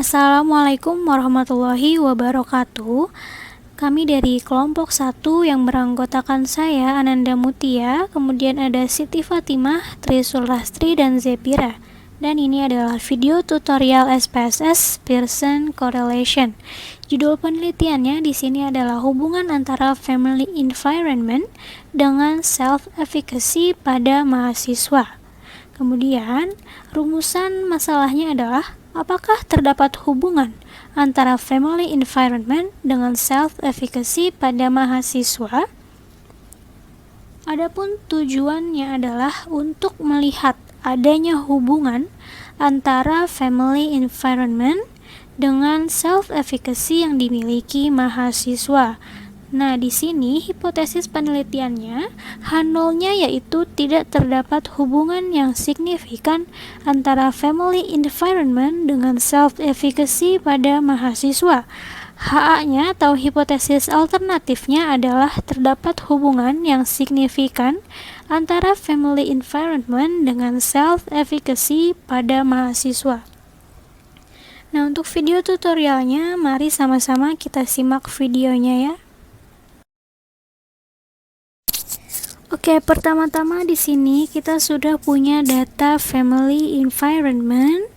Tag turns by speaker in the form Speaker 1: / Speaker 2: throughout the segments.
Speaker 1: Assalamualaikum warahmatullahi wabarakatuh. Kami dari kelompok 1 yang beranggotakan saya, Ananda Mutia, kemudian ada Siti Fatimah, Trisul Lastri, dan Zepira. Dan ini adalah video tutorial SPSS Pearson Correlation. Judul penelitiannya di sini adalah hubungan antara family environment dengan self-efficacy pada mahasiswa. Kemudian, rumusan masalahnya adalah apakah terdapat hubungan antara family environment dengan self-efficacy pada mahasiswa? Adapun tujuannya adalah untuk melihat adanya hubungan antara family environment dengan self-efficacy yang dimiliki mahasiswa. Nah, di sini hipotesis penelitiannya H0-nya yaitu tidak terdapat hubungan yang signifikan antara family environment dengan self-efficacy pada mahasiswa. HA-nya atau hipotesis alternatifnya adalah terdapat hubungan yang signifikan antara family environment dengan self-efficacy pada mahasiswa. Nah, untuk video tutorialnya, mari sama-sama kita simak videonya ya. Oke, pertama-tama di sini kita sudah punya data family environment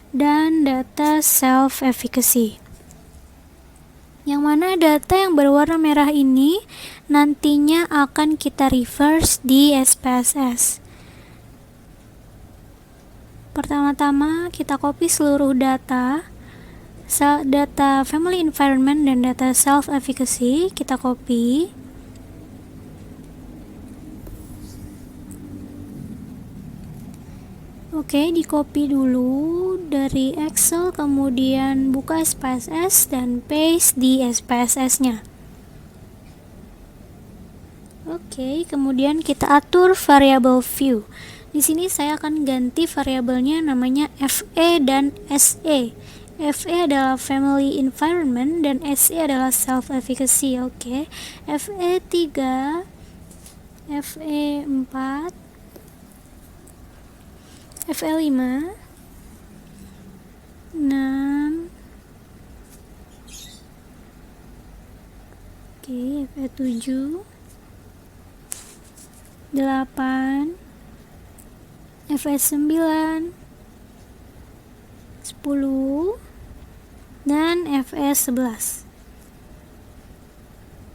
Speaker 1: dan data self-efficacy. Yang mana data yang berwarna merah ini nantinya akan kita reverse di SPSS. Pertama-tama kita copy seluruh data family environment dan data self-efficacy, kita copy. Oke, di copy dulu dari Excel, kemudian buka SPSS dan paste di SPSS-nya. Oke, kemudian kita atur variabel view. Di sini saya akan ganti variabelnya namanya FE dan SE. FE adalah family environment dan SE adalah self-efficacy. Oke, FE 3, FE 4, FE 5, 6, oke, FE 7, 8, FE 9, 10, dan FE 11.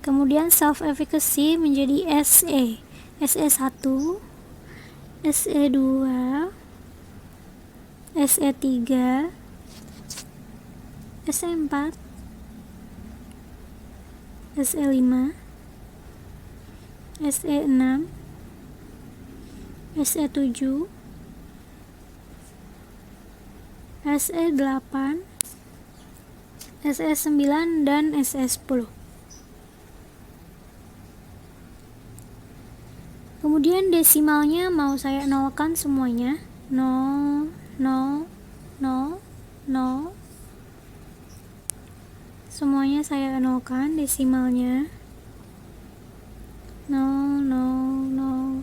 Speaker 1: Kemudian self-efficacy menjadi SE. SE 1, SE 2, SE 3, SE 4, SE 5, SE 6, SE 7, SE 8, SE 9, dan SE 10. Kemudian desimalnya mau saya nolkan semuanya. 0, 0, 0, 0. Semuanya saya nolkan desimalnya. 0, 0, 0.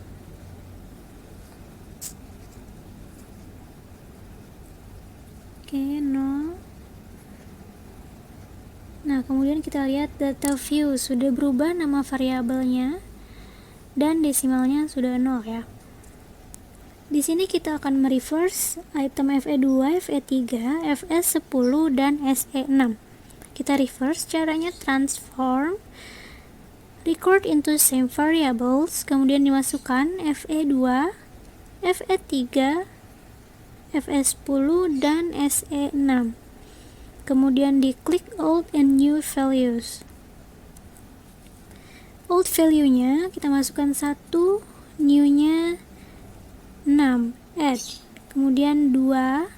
Speaker 1: Oke, 0. Nah, kemudian kita lihat data view sudah berubah nama variabelnya dan desimalnya sudah 0 ya. Di sini kita akan mereverse item FE2, FE3, FE10, dan SE6. Kita reverse, caranya transform, record into same variables, kemudian dimasukkan FE2, FE3, FE10, dan SE6. Kemudian diklik old and new values. Old value-nya kita masukkan 1, new-nya 6, add. Kemudian 2,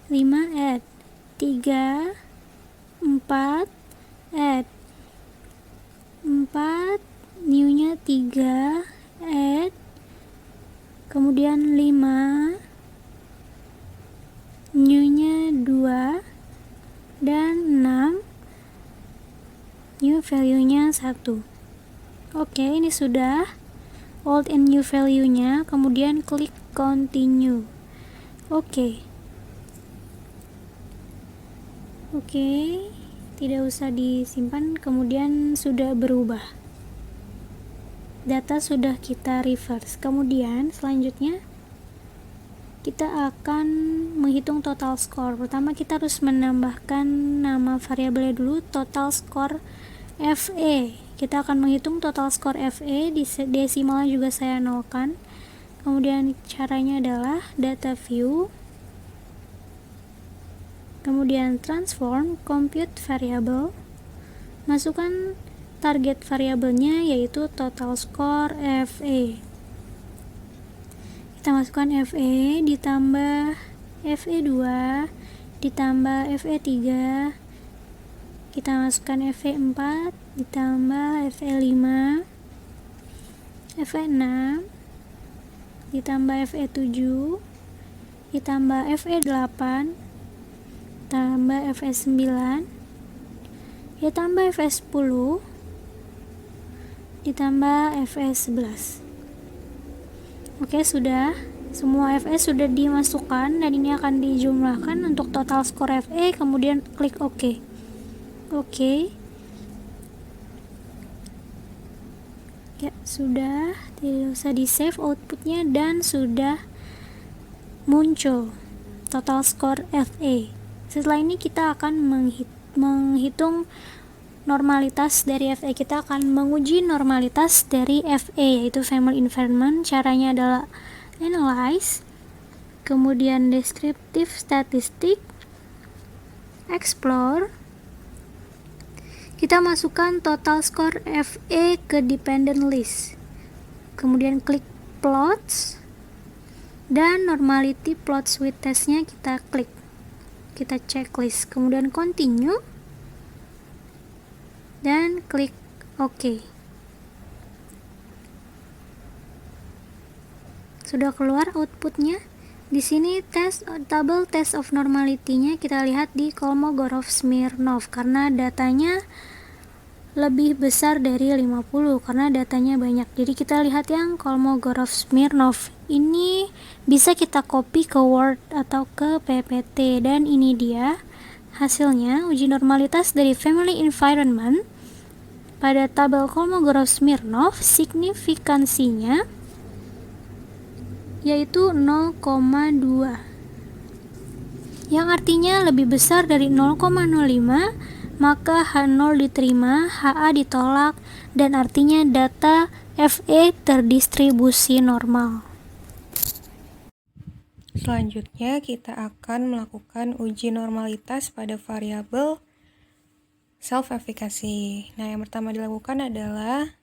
Speaker 1: 5, add. 3, 4, add. 4, new-nya 3, add. Kemudian 5, new-nya 2, dan 6, new value-nya 1. Oke, ini sudah old and new value-nya, kemudian klik continue. Oke. Oke, tidak usah disimpan, kemudian sudah berubah. Data sudah kita reverse. Kemudian selanjutnya kita akan menghitung total score. Pertama kita harus menambahkan nama variabelnya dulu, total score FE. Kita akan menghitung total score FE, di desimalnya juga saya nolkan. Kemudian caranya adalah data view, kemudian transform compute variable, masukkan target variabelnya yaitu total score FE. Kita masukkan FE ditambah FE2 ditambah FE3, kita masukkan FE4 ditambah FE5, FE6 ditambah FE7 ditambah FE8 tambah FE9 ditambah FE10 ditambah FE11. Oke, sudah. Semua FE sudah dimasukkan dan ini akan dijumlahkan untuk total skor FE, kemudian klik OK. Oke. Ya, sudah. Tidak usah di-save outputnya dan sudah muncul total skor FE. Setelah ini kita akan menghitung normalitas dari FE. Kita akan menguji normalitas dari FE, yaitu family environment. Caranya adalah analyze, kemudian descriptive statistic, explore. Kita masukkan total score FE ke dependent list, kemudian klik plots, dan normality plots with testnya kita klik, kita checklist, kemudian continue dan klik OK. Sudah keluar outputnya. Di sini table test of normality-nya kita lihat di Kolmogorov-Smirnov karena datanya lebih besar dari 50 karena datanya banyak. Jadi kita lihat yang Kolmogorov-Smirnov. Ini bisa kita copy ke Word atau ke PPT dan ini dia hasilnya uji normalitas dari family environment. Pada tabel Kolmogorov-Smirnov, signifikansinya yaitu 0,2, yang artinya lebih besar dari 0,05, maka H0 diterima, HA ditolak, dan artinya data FE terdistribusi normal.
Speaker 2: Selanjutnya kita akan melakukan uji normalitas pada variabel self-efficacy. Nah, yang pertama dilakukan adalah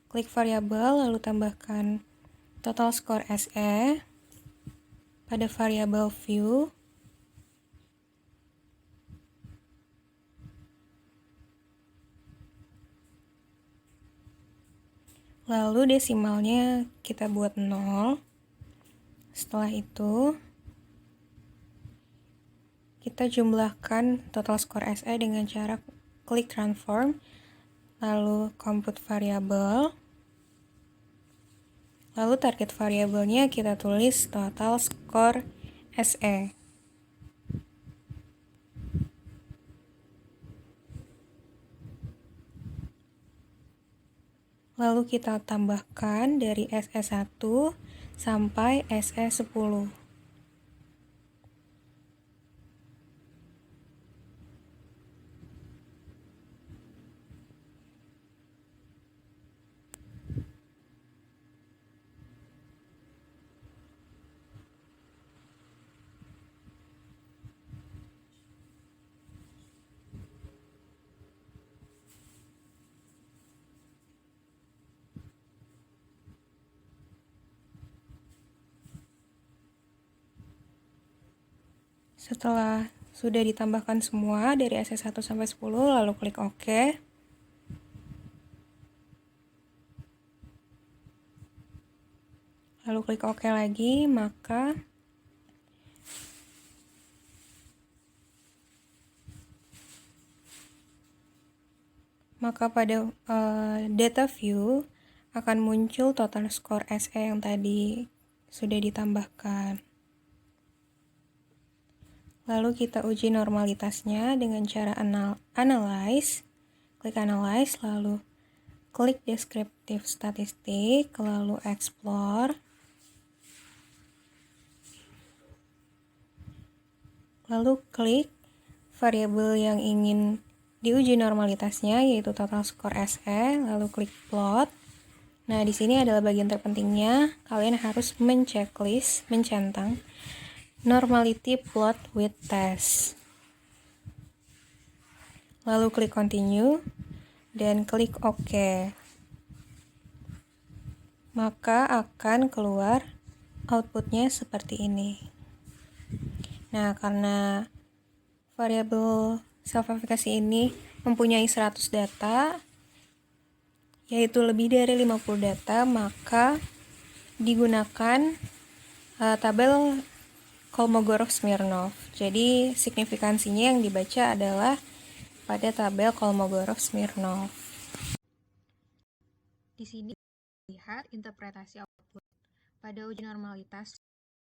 Speaker 2: klik variabel lalu tambahkan total score SE pada variabel view. Lalu desimalnya kita buat 0. Setelah itu kita jumlahkan total score SE dengan cara klik transform, lalu compute variable, lalu target variabelnya kita tulis total score SE. Lalu kita tambahkan dari SE1 sampai SE10. Setelah sudah ditambahkan semua dari SE1 sampai 10, lalu klik OK. Lalu klik OK lagi, maka pada data view akan muncul total score SE yang tadi sudah ditambahkan. Lalu kita uji normalitasnya dengan cara analyze. Klik analyze, lalu klik descriptive statistik, lalu explore. Lalu klik variabel yang ingin diuji normalitasnya, yaitu total score SE, lalu klik plot. Nah, di sini adalah bagian terpentingnya. Kalian harus mencentang normality plot with test. Lalu klik continue dan klik OK. Maka akan keluar outputnya seperti ini. Nah, karena variabel self-efficacy ini mempunyai 100 data, yaitu lebih dari 50 data, maka digunakan tabel Kolmogorov-Smirnov. Jadi signifikansinya yang dibaca adalah pada tabel Kolmogorov-Smirnov. Di sini lihat interpretasi output pada uji normalitas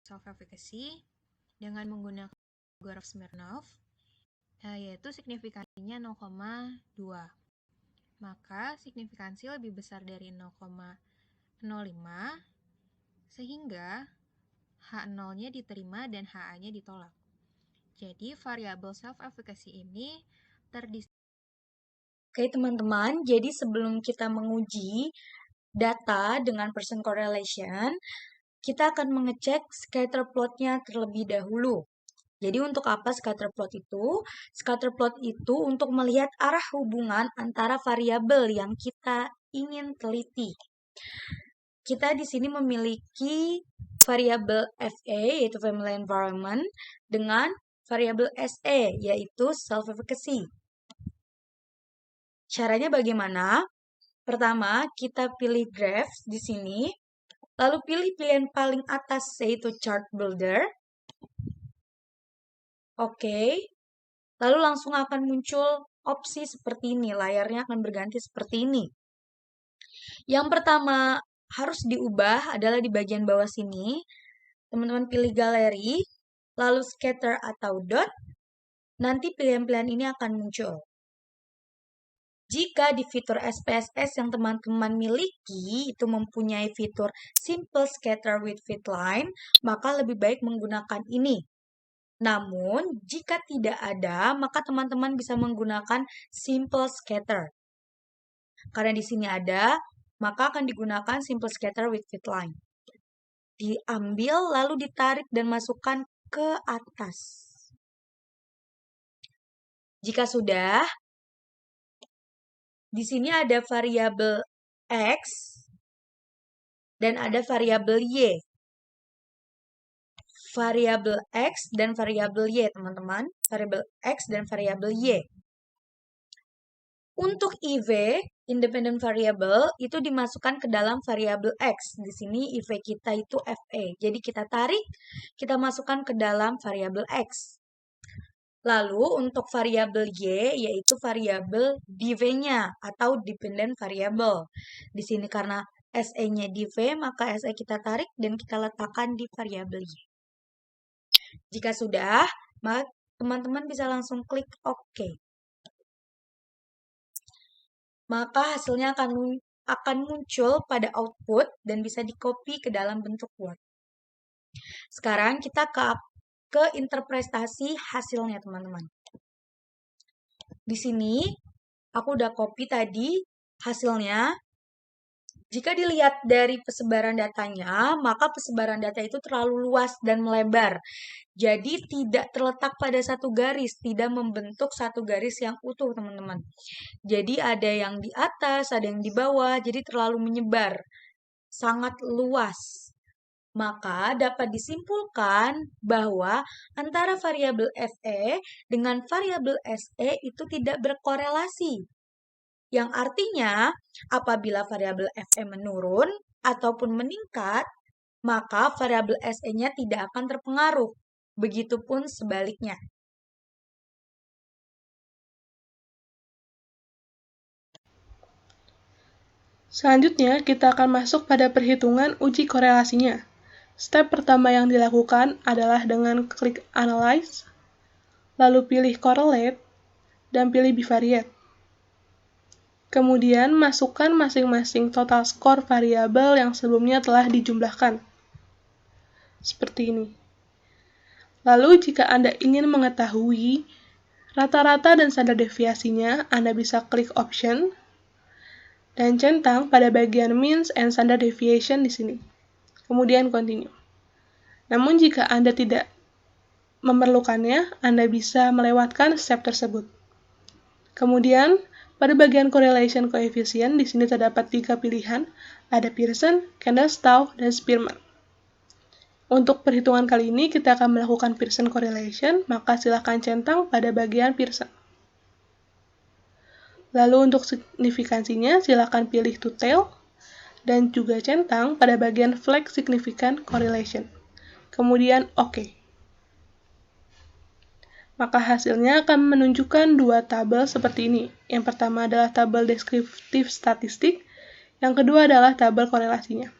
Speaker 2: self-efficacy dengan menggunakan Kolmogorov-Smirnov, yaitu signifikansinya 0,2. Maka signifikansi lebih besar dari 0,05, sehingga H0-nya diterima dan HA-nya ditolak. Jadi variabel self-efficacy ini
Speaker 3: Oke teman-teman, jadi sebelum kita menguji data dengan percent correlation, kita akan mengecek scatter plot-nya terlebih dahulu. Jadi untuk apa scatter plot itu? Scatter plot itu untuk melihat arah hubungan antara variabel yang kita ingin teliti. Kita di sini memiliki variabel FA, yaitu family environment, dengan variabel SE, yaitu self-efficacy. Caranya bagaimana? Pertama, kita pilih graphs di sini, lalu pilih pilihan paling atas, yaitu chart builder. Oke, lalu langsung akan muncul opsi seperti ini, layarnya akan berganti seperti ini. Yang pertama harus diubah adalah di bagian bawah sini. Teman-teman pilih galeri, lalu scatter atau dot, nanti pilihan-pilihan ini akan muncul. Jika di fitur SPSS yang teman-teman miliki itu mempunyai fitur Simple Scatter with Fitline, maka lebih baik menggunakan ini. Namun, jika tidak ada, maka teman-teman bisa menggunakan Simple Scatter. Karena di sini ada, maka akan digunakan Simple Scatter with Fitline. Diambil, lalu ditarik dan masukkan ke atas. Jika sudah, di sini ada variabel X dan ada variabel Y. Variabel X dan variabel Y, teman-teman. Variabel X dan variabel Y. Untuk IV, independent variable, itu dimasukkan ke dalam variabel X. Di sini IV kita itu FA. Jadi kita tarik, kita masukkan ke dalam variabel X. Lalu untuk variabel Y, yaitu variabel div-nya atau dependent variable. Di sini karena SE-nya div, maka SE kita tarik dan kita letakkan di variabel Y. Jika sudah, maka teman-teman bisa langsung klik OK. Maka hasilnya akan muncul pada output dan bisa di-copy ke dalam bentuk Word. Sekarang kita ke interpretasi hasilnya, teman-teman. Di sini, aku udah copy tadi hasilnya. Jika dilihat dari persebaran datanya, maka persebaran data itu terlalu luas dan melebar. Jadi tidak terletak pada satu garis, tidak membentuk satu garis yang utuh, teman-teman. Jadi ada yang di atas, ada yang di bawah, jadi terlalu menyebar, sangat luas. Maka dapat disimpulkan bahwa antara variabel FE dengan variabel SE itu tidak berkorelasi. Yang artinya, apabila variabel FE menurun ataupun meningkat, maka variabel SE-nya tidak akan terpengaruh. Begitupun sebaliknya.
Speaker 4: Selanjutnya, kita akan masuk pada perhitungan uji korelasinya. Step pertama yang dilakukan adalah dengan klik Analyze, lalu pilih correlate, dan pilih bivariate. Kemudian masukkan masing-masing total skor variabel yang sebelumnya telah dijumlahkan. Seperti ini. Lalu jika Anda ingin mengetahui rata-rata dan standar deviasinya, Anda bisa klik option dan centang pada bagian means and standard deviation di sini. Kemudian continue. Namun jika Anda tidak memerlukannya, Anda bisa melewatkan step tersebut. Kemudian, pada bagian correlation coefficient, di sini terdapat 3 pilihan, ada Pearson, Kendall-Stauch, dan Spearman. Untuk perhitungan kali ini, kita akan melakukan Pearson correlation, maka silakan centang pada bagian Pearson. Lalu untuk signifikansinya, silakan pilih to tail, dan juga centang pada bagian flag significant correlation. Kemudian OK. Maka hasilnya akan menunjukkan dua tabel seperti ini. Yang pertama adalah tabel deskriptif statistik, yang kedua adalah tabel korelasinya.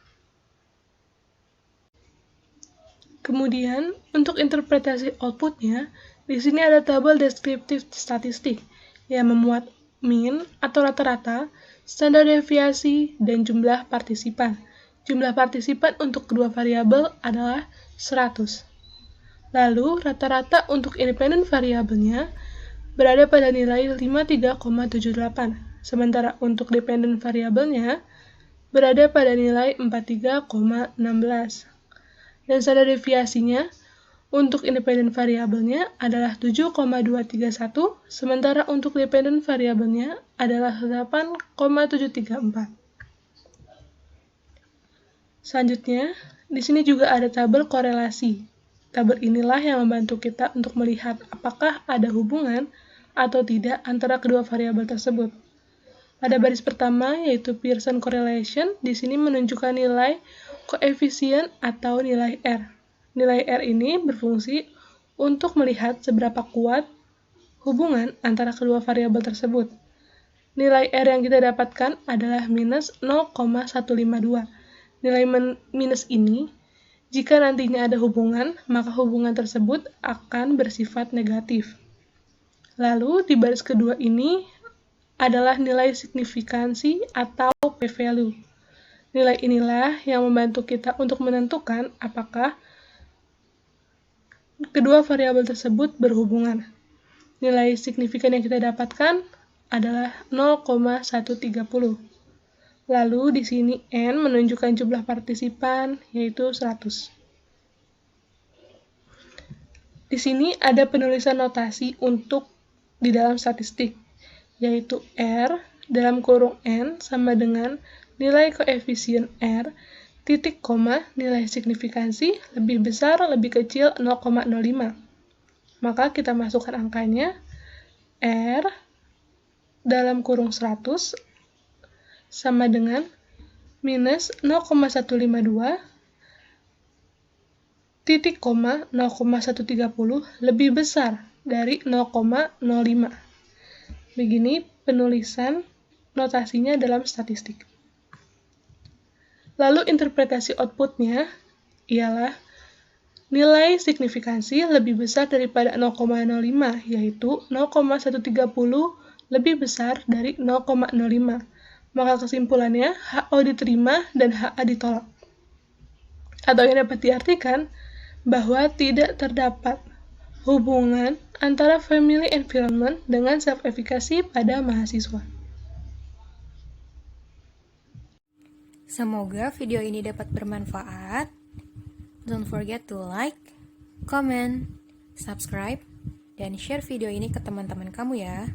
Speaker 4: Kemudian, untuk interpretasi outputnya, di sini ada tabel deskriptif statistik yang memuat mean atau rata-rata, standar deviasi, dan jumlah partisipan. Jumlah partisipan untuk kedua variabel adalah 100. Lalu, rata-rata untuk independen variabelnya berada pada nilai 53,78, sementara untuk dependen variabelnya berada pada nilai 43,16. Dan standar deviasinya untuk independen variabelnya adalah 7,231, sementara untuk dependen variabelnya adalah 8,734. Selanjutnya, di sini juga ada tabel korelasi. Tabel inilah yang membantu kita untuk melihat apakah ada hubungan atau tidak antara kedua variabel tersebut. Pada baris pertama, yaitu Pearson correlation, di sini menunjukkan nilai koefisien atau nilai R. Nilai R ini berfungsi untuk melihat seberapa kuat hubungan antara kedua variabel tersebut. Nilai R yang kita dapatkan adalah minus 0,152. Nilai minus ini, jika nantinya ada hubungan, maka hubungan tersebut akan bersifat negatif. Lalu, di baris kedua ini adalah nilai signifikansi atau p-value. Nilai inilah yang membantu kita untuk menentukan apakah kedua variabel tersebut berhubungan. Nilai signifikan yang kita dapatkan adalah 0,130. Lalu di sini N menunjukkan jumlah partisipan, yaitu 100. Di sini ada penulisan notasi untuk di dalam statistik, yaitu R dalam kurung N sama dengan nilai koefisien R, titik koma, nilai signifikansi, lebih besar, lebih kecil 0,05. Maka kita masukkan angkanya, R dalam kurung 100 sama dengan minus 0,152 titik koma 0,130 lebih besar dari 0,05. Begini penulisan notasinya dalam statistik. Lalu interpretasi outputnya ialah nilai signifikansi lebih besar daripada 0,05, yaitu 0,130 lebih besar dari 0,05. Maka kesimpulannya, HO diterima dan HA ditolak. Atau yang dapat diartikan, bahwa tidak terdapat hubungan antara family environment dengan self-efficacy pada mahasiswa.
Speaker 2: Semoga video ini dapat bermanfaat. Don't forget to like, comment, subscribe, dan share video ini ke teman-teman kamu ya.